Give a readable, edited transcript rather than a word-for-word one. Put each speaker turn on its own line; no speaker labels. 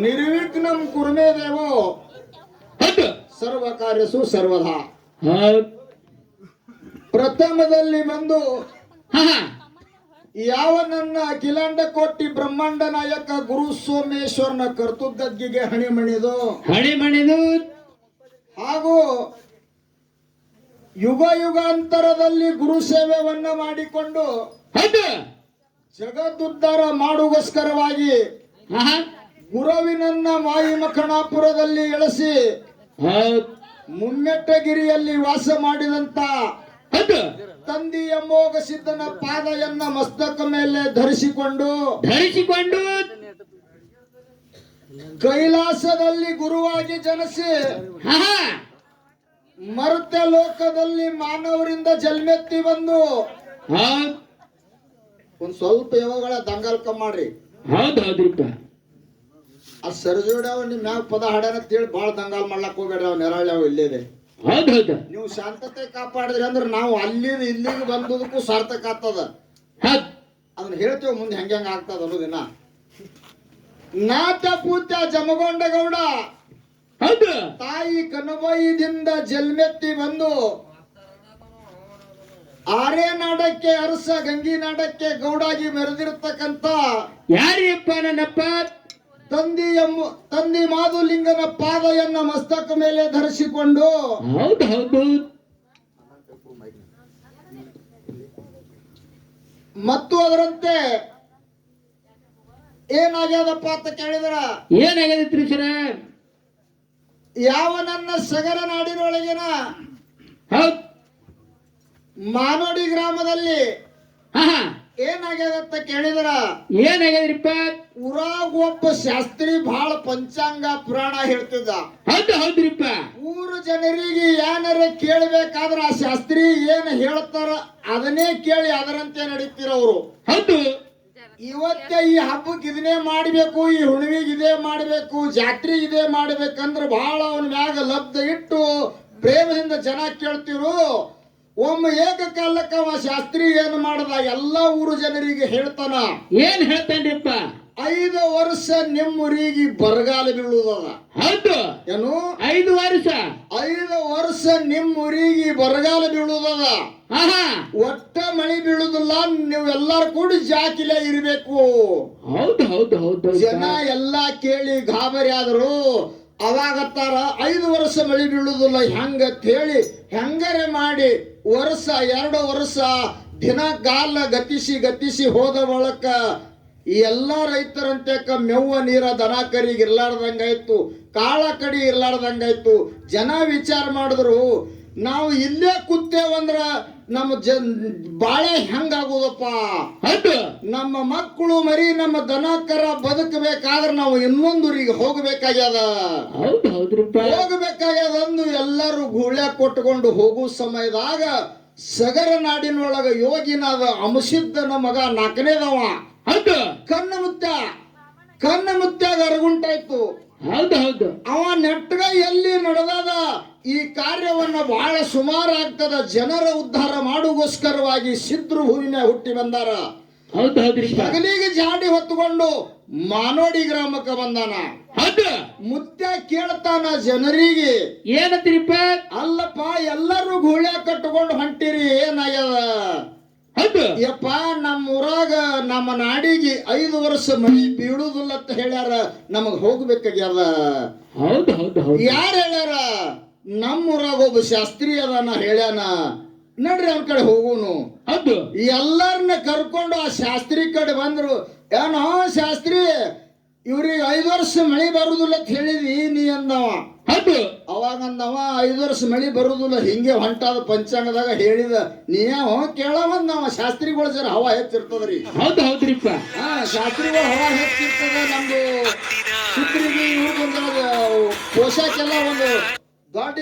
ನಿರ್ವಿಘ್ನಂ ಕುರುಮೇ ದೇವೋ ಸರ್ವ ಕಾರ್ಯಸು ಸರ್ವದಾ. ಪ್ರಥಮದಲ್ಲಿ ಬಂದು ಯಾವ ನನ್ನ ಅಖಿಲಾಂಡ ಕೋಟಿ ಬ್ರಹ್ಮಾಂಡ ನಾಯಕ ಗುರು ಸೋಮೇಶ್ವರನ ಕರ್ತುಗದ್ದಿಗೆ ಹಣಿಮಣಿದು ಹಾಗೂ ಯುಗ ಯುಗಾಂತರದಲ್ಲಿ ಗುರು ಸೇವೆಯನ್ನ ಮಾಡಿಕೊಂಡು ಜಗದುದ್ಧಾರ ಮಾಡುಗೋಸ್ಕರವಾಗಿ ಗುರುವಿನನ್ನ ಮಾಯಿ ಮಖಣಾಪುರದಲ್ಲಿ ಇಳಿಸಿ ಮುಮ್ಮೆಟ್ಟಗಿರಿಯಲ್ಲಿ ವಾಸ ಮಾಡಿದಂತ ತಂದಿ ಅಮೋಘ ಸಿದ್ಧನ ಪಾದಯನ್ನ ಮಸ್ತಕ ಮೇಲೆ ಧರಿಸಿಕೊಂಡು ಕೈಲಾಸದಲ್ಲಿ ಗುರುವಾಗಿ ಜನಿಸಿ ಮರ್ತ್ಯ ಲೋಕದಲ್ಲಿ ಮಾನವರಿಂದ ಜನ್ಮೆತ್ತಿ ಬಂದು ಒಂದ್ ಸ್ವಲ್ಪ ಯಾವಾಗಳ ದಂಗಲ್ಕ ಮಾಡ್ರಿ.
ಹೌದ್ರಿಪ್ಪ.
ಆ ಸರ್ಜೋಡಿ ಅವ್ ನಿಮ್ ಮ್ಯಾಗ ಪದ ಹಾಡ್ಯಾನ ಅಂತೇಳಿ ಬಾಳ ದಂಗಾಲ್ ಮಾಡ್ಲಕ್ ಹೋಗ್ಬೇಡ್ರಿ. ಅವ್ ನೆರಳಿ ಅವ್ ಇಲ್ಲೇದೆ. ನೀವು ಶಾಂತತೆ ಕಾಪಾಡಿದ್ರಿ ಅಂದ್ರೆ ನಾವು ಅಲ್ಲಿಂದ ಇಲ್ಲಿಗೆ ಬಂದದಕ್ಕೂ ಸಾರ್ಥಕ ಆಗ್ತದ. ಅದನ್ನ ಹೇಳ್ತೇವೆ ಮುಂದೆ ಹೆಂಗ ಆಗ್ತದ ಅನ್ನೋದಿನ. ನಾಥ ಪೂತ್ಯ ಜಮಗೊಂಡ ಗೌಡ ತಾಯಿ ಕನಬೈದಿಂದ ಜಲ್ಮೆತ್ತಿ ಬಂದು ಆರೇ ನಾಡಕ್ಕೆ ಅರಸ ಗಂಗಿ ನಾಡಕ್ಕೆ ಗೌಡಾಗಿ ಮೆರೆದಿರ್ತಕ್ಕಂತ
ಯಾರಿಯಪ್ಪ ನನ್ನಪ್ಪ
ತಂದಿ ಮಾದುಲಿಂಗನ ಪಾದಯನ್ನ ಮಸ್ತಕ ಮೇಲೆ ಧರಿಸಿಕೊಂಡು ಮತ್ತು ಅದರಂತೆ ಏನಾಗ್ಯದಪ್ಪ ಅಂತ ಕೇಳಿದ್ರ
ಏನಾಗ್ಯದ್ರಿ ಸರ?
ಯಾವ ನನ್ನ ಸಗರ ನಾಡಿನೊಳಗಿನ ಮಾನೋಡಿ ಗ್ರಾಮದಲ್ಲಿ ಏನಾಗ್ಯದತ್ತ ಕೇಳಿದ್ರ
ಏನಾಗ್ಯದ್ರಿಪ್ಪ?
ಊರಾಗ ಒಬ್ಬ ಶಾಸ್ತ್ರಿ ಬಹಳ ಪಂಚಾಂಗ ಪುರಾಣ ಹೇಳ್ತಿದ್ದ.
ಹೌದ್ರಿಪ್ಪ.
ಊರು ಜನರಿಗೆ ಏನಾರ ಕೇಳಬೇಕಾದ್ರ ಆ ಶಾಸ್ತ್ರಿ ಏನ್ ಹೇಳ್ತಾರ ಅದನ್ನೇ ಕೇಳಿ ಅದರಂತೆ ನಡೀತಿರವ್ರು.
ಹೌದು.
ಇವತ್ತೇ ಈ ಹಬ್ಬಕ್ಕೆ ಇದನ್ನೇ ಮಾಡ್ಬೇಕು, ಈ ಹುಣ್ಣಿಮೆಗೆ ಇದೇ ಮಾಡ್ಬೇಕು, ಜಾತ್ರೆ ಇದೇ ಮಾಡ್ಬೇಕಂದ್ರ ಬಹಳ ಅವನ ಮ್ಯಾಗ ಲಬ್ಧ ಇಟ್ಟು ಪ್ರೇಮದಿಂದ ಜನ ಕೇಳ್ತಿರು. ಒಮ್ಮೆ ಏಕಕಾಲಕ್ಕ ಅವ ಶಾಸ್ತ್ರಿ ಏನ್ ಮಾಡದ ಎಲ್ಲಾ ಊರು ಜನರಿಗೆ ಹೇಳ್ತಾನ.
ಏನ್ ಹೇಳ್ತಾನ್ರಿಪ್ಪ?
5 ವರ್ಷ ನಿಮ್ಮೂರಿಗೆ ಬರಗಾಲ ಬೀಳುವುದದ.
ಹೌದು.
ಏನು
5 ವರ್ಷ?
5 ವರ್ಷ ನಿಮ್ಮೂರಿಗೆ ಬರಗಾಲ ಬೀಳುವುದದ. ಒಟ್ಟ ಮಳಿ ಬೀಳುದಿಲ್ಲ, ನೀವು ಎಲ್ಲಾರು ಕೂಡಿ ಜಾಕಿಲೆ ಇರಬೇಕು.
ಹೌದು.
ಜನ ಎಲ್ಲಾ ಕೇಳಿ ಗಾಬರಿ ಆದ್ರು. ಅವಾಗತ್ತಾರ 5 ವರ್ಷ ಮಳಿ ಬೀಳುದಿಲ್ಲ ಹೆಂಗತ್ ಹೇಳಿ ಹೆಂಗರೆ ಮಾಡಿ ವರ್ಷ 2 ವರ್ಷ ದಿನ ಗಾಲ ಗತಿಸಿ ಹೋದ ಬಳಕ ಎಲ್ಲಾ ರೈತರಂತೆ ಮೆವ್ವ ನೀರ ದನ ಕರಿಗೆ ಇರ್ಲಾರ್ದಂಗಾಯ್ತು, ಕಾಳ ಕಡಿ ಇರ್ಲಾರ್ದಂಗಾಯ್ತು. ಜನ ವಿಚಾರ ಮಾಡಿದ್ರು, ನಾವು ಇಲ್ಲೇ ಕೂತೇವಂದ್ರ ನಮ್ಮ ಬಾಳೆ ಹೆಂಗಾಗುದಪ್ಪ? ನಮ್ಮ ಮಕ್ಕಳು ಮರಿ ನಮ್ಮ ದನ ಕರ ಬದುಕಬೇಕಾದ್ರೆ ನಾವು ಇನ್ನೊಂದೂರಿಗೆ ಹೋಗ್ಬೇಕಾಗ್ಯದ. ಹೋಗ್ಬೇಕಾಗ್ಯದಂದು ಎಲ್ಲರೂ ಗೂಳ್ಯ ಕೊಟ್ಟುಕೊಂಡು ಹೋಗೋ ಸಮಯದಾಗ ಸಗರ ನಾಡಿನೊಳಗ ಯೋಗಿನಾದ ಅಮಸಿದ್ದನ ಮಗ 4ನೇದವ ಕಣ್ಣ ಮುತ್ಯಾಗ ಅರಗುಂಟಾಯ್ತು. ಅವ ನೆಟ್ಗ ಎಲ್ಲಿ ನಡೆದದ ಈ ಕಾರ್ಯವನ್ನ ಬಹಳ ಸುಮಾರು ಆಗ್ತದ. ಜನರ ಉದ್ಧಾರ ಮಾಡುಗೋಸ್ಕರವಾಗಿ ಸಿದ್ರು ಭೂಮಿನ ಹುಟ್ಟಿ ಬಂದಾರ. ಹಗಲಿಗೆ ಜಾಡಿ ಹೊತ್ತುಕೊಂಡು ಮಾನೋಡಿ ಗ್ರಾಮಕ್ಕೆ ಬಂದಾನ. ಮುತ್ಯ ಕೇಳ್ತಾನ ಜನರಿಗೆ,
ಏನತ್ರಿಪ್ಪ?
ಅಲ್ಲಪ್ಪ ಎಲ್ಲರೂ ಗೂಳ್ಯ ಕಟ್ಟುಕೊಂಡು ಹೊಂಟಿರಿ, ಏನಾಗ್ಯದ? ಯಪ್ಪ ನಮ್ಮ ಊರಾಗ ನಮ್ಮ ನಾಡಿಗೆ 5 ವರ್ಷ ಮಳಿ ಬೀಳುದಿಲ್ಲ ಅಂತ ಹೇಳ್ಯಾರ, ನಮಗ್ ಹೋಗ್ಬೇಕಾಗ್ಯದ. ಯಾರು ಹೇಳ್ಯಾರ? ನಮ್ಮೂರಾಗ ಒಬ್ಬ ಶಾಸ್ತ್ರಿ ಅದಾನ ಹೇಳ್ಯಾನ, ನಡ್ರಿ ಅವ್ರ ಕಡೆ ಹೋಗುನು. ಎಲ್ಲರನ್ನ ಕರ್ಕೊಂಡು ಆ ಶಾಸ್ತ್ರಿ ಕಡೆ ಬಂದ್ರು. ಏನೋ ಶಾಸ್ತ್ರಿ, ಇವ್ರಿಗೆ 5 ವರ್ಷ ಮಳಿ ಬರುದಿಲ್ಲ ಅಂತ ಹೇಳಿದಿ ನೀ ಅಂದವ. ಅವಾಗ ಅಂದವ 5 ವರ್ಷ ಮಳಿ ಬರುದಿಲ್ಲ ಹಿಂಗೆ ಹೊಂಟಾದ ಪಂಚಾಂಗದಾಗ ಹೇಳಿದ. ನೀವ ಕೇಳವಂದವ. ಶಾಸ್ತ್ರಿಗಳು ಜರ ಹವಾ ಹೆಚ್ಚಿರ್ತದ್ರಿ.
ಹೌದ್ರಿಪ್ಪ.
ಶಾಸ್ತ್ರಿಗಳು ಹವಾ ಹೆಚ್ಚಿರ್ತದ. ನಮ್ದು ಸುತ್ರಿಗೆ ಇವ್ರು ಬಂದಾಗ ಪೋಷಾಕೆಲ್ಲ ಒಂದು ದೊಡ್ಡ